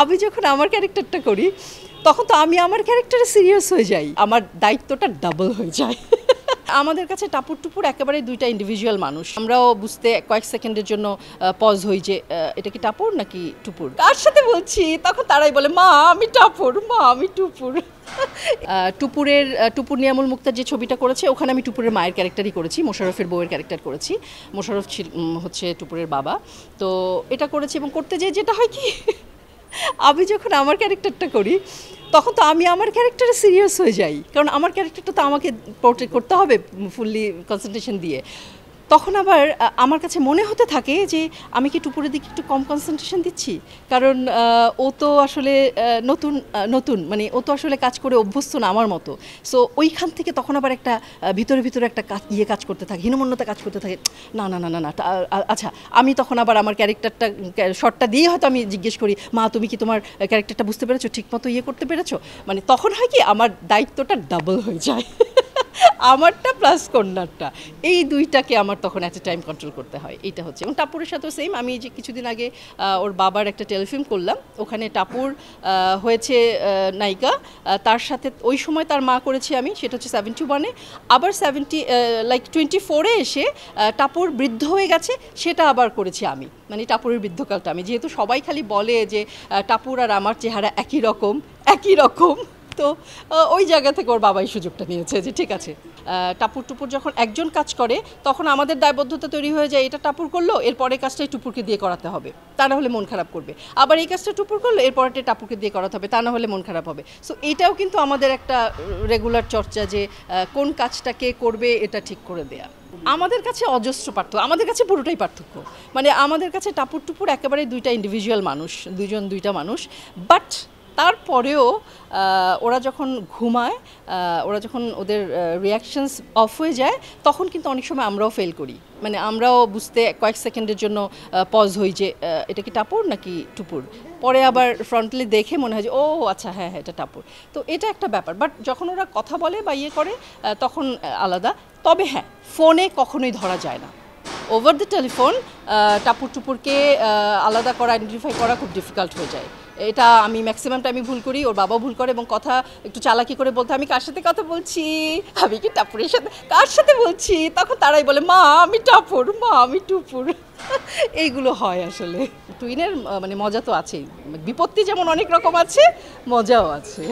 আমি যখন আমার ক্যারেক্টারটা করি তখন তো আমি আমার ক্যারেক্টারে সিরিয়াস হয়ে যাই, আমার দায়িত্বটা ডাবল হয়ে যায়। আমাদের কাছে টাপুর টুপুর একেবারে দুইটা ইন্ডিভিজুয়াল মানুষ। আমরাও বুঝতে কয়েক সেকেন্ডের জন্য পজ হই যে এটা কি টাপুর নাকি টুপুর, কার সাথে বলছি, তখন তারাই বলে মা আমি টাপুর, মা আমি টুপুর। টুপুর নিয়ামুল মুক্তার যে ছবিটা করেছে ওখানে আমি টুপুরের মায়ের ক্যারেক্টারই করেছি, মোশাররফের বউয়ের ক্যারেক্টার করেছি। মোশাররফ হচ্ছে টুপুরের বাবা। তো এটা করেছি এবং করতে যেটা হয় কি আমি যখন আমার ক্যারেক্টারটা করি তখন তো আমি আমার ক্যারেক্টারে সিরিয়াস হয়ে যাই, কারণ আমার ক্যারেক্টারটা তো আমাকে পোর্ট্রেট করতে হবে ফুললি কনসেন্ট্রেশন দিয়ে। তখন আবার আমার কাছে মনে হতে থাকে যে আমি কি টুপুরের দিকে একটু কম কনসেন্ট্রেশন দিচ্ছি, কারণ ও তো আসলে নতুন মানে ও তো আসলে কাজ করে অভ্যস্ত না আমার মতো। সো ওইখান থেকে তখন আবার একটা ভিতরে একটা কাজ করতে থাকে, হীনমন্যতা কাজ করতে থাকে, না না না না না আচ্ছা। আমি তখন আবার আমার ক্যারেক্টারটা শর্টটা দিয়ে হয়তো আমি জিজ্ঞেস করি, মা তুমি কি তোমার ক্যারেক্টারটা বুঝতে পেরেছো, ঠিকমতো করতে পেরেছো, মানে তখন হয় কি আমার দায়িত্বটা ডাবল হয়ে যায়। আমারটা প্লাস কন্যারটা, এই দুইটাকে আমার তখন এট এ টাইম কন্ট্রোল করতে হয়, এইটা হচ্ছে। এবং টাপুরের সাথেও সেম, আমি যে কিছুদিন আগে ওর বাবার একটা টেলিফিল্ম করলাম, ওখানে টাপুর হয়েছে নায়িকা, তার সাথে ওই সময় তার মা করেছি আমি, সেটা হচ্ছে 71-এ, আবার 24-এ এসে টাপুর বৃদ্ধ হয়ে গেছে, সেটা আবার করেছি আমি, মানে টাপুরের বৃদ্ধকালটা আমি, যেহেতু সবাই খালি বলে যে টাপুর আর আমার চেহারা একই রকম, তো ওই জায়গা থেকে ওর বাবাই সুযোগটা নিয়েছে যে ঠিক আছে। টাপুর টুপুর যখন একজন কাজ করে তখন আমাদের দায়বদ্ধতা তৈরি হয়ে যায়, এটা টাপুর করলো এর পরের কাজটাই টুপুরকে দিয়ে করাতে হবে, তা না হলে মন খারাপ করবে, আবার এই কাজটা টুপুর করলো এর পরেরটা টাপুরকে দিয়ে করাতে হবে, তা না হলে মন খারাপ হবে। সো এটাও কিন্তু আমাদের একটা রেগুলার চর্চা যে কোন কাজটা কে করবে এটা ঠিক করে দেয়া। আমাদের কাছে অজস্র পার্থক্য, আমাদের কাছে পুরোটাই পার্থক্য, মানে আমাদের কাছে টাপুর টুপুর একেবারে দুইটা ইন্ডিভিজুয়াল মানুষ, দুইটা মানুষ। বাট তারপরেও ওরা যখন ঘুমায়, ওরা যখন ওদের রিয়াকশনস অফ হয়ে যায় তখন কিন্তু অনেক সময় আমরাও ফেল করি, মানে আমরাও বুঝতে কয়েক সেকেন্ডের জন্য পজ হই যে এটা কি টাপুর নাকি টুপুর, পরে আবার ফ্রন্টলি দেখে মনে হয় যে ও আচ্ছা হ্যাঁ এটা টাপুর। তো এটা একটা ব্যাপার, বাট যখন ওরা কথা বলে বা করে তখন আলাদা। তবে হ্যাঁ, ফোনে কখনোই ধরা যায় না, ওভার দ্য টেলিফোন টাপুর টুপুরকে আলাদা করা, আইডেন্টিফাই করা খুব ডিফিকাল্ট হয়ে যায়। এটা আমি ম্যাক্সিমাম টাইমই ভুল করি, ওর বাবাও ভুল করে, এবং কথা একটু চালাকি করে বলতে, আমি কার সাথে কথা বলছি, আমি কি টাপুরের সাথে কার সাথে বলছি, তখন তারাই বলে মা আমি টাপুর, মা আমি টুপুর। এইগুলো হয় আসলে। টুইনের মানে মজা তো আছেই, বিপত্তি যেমন অনেক রকম আছে, মজাও আছে।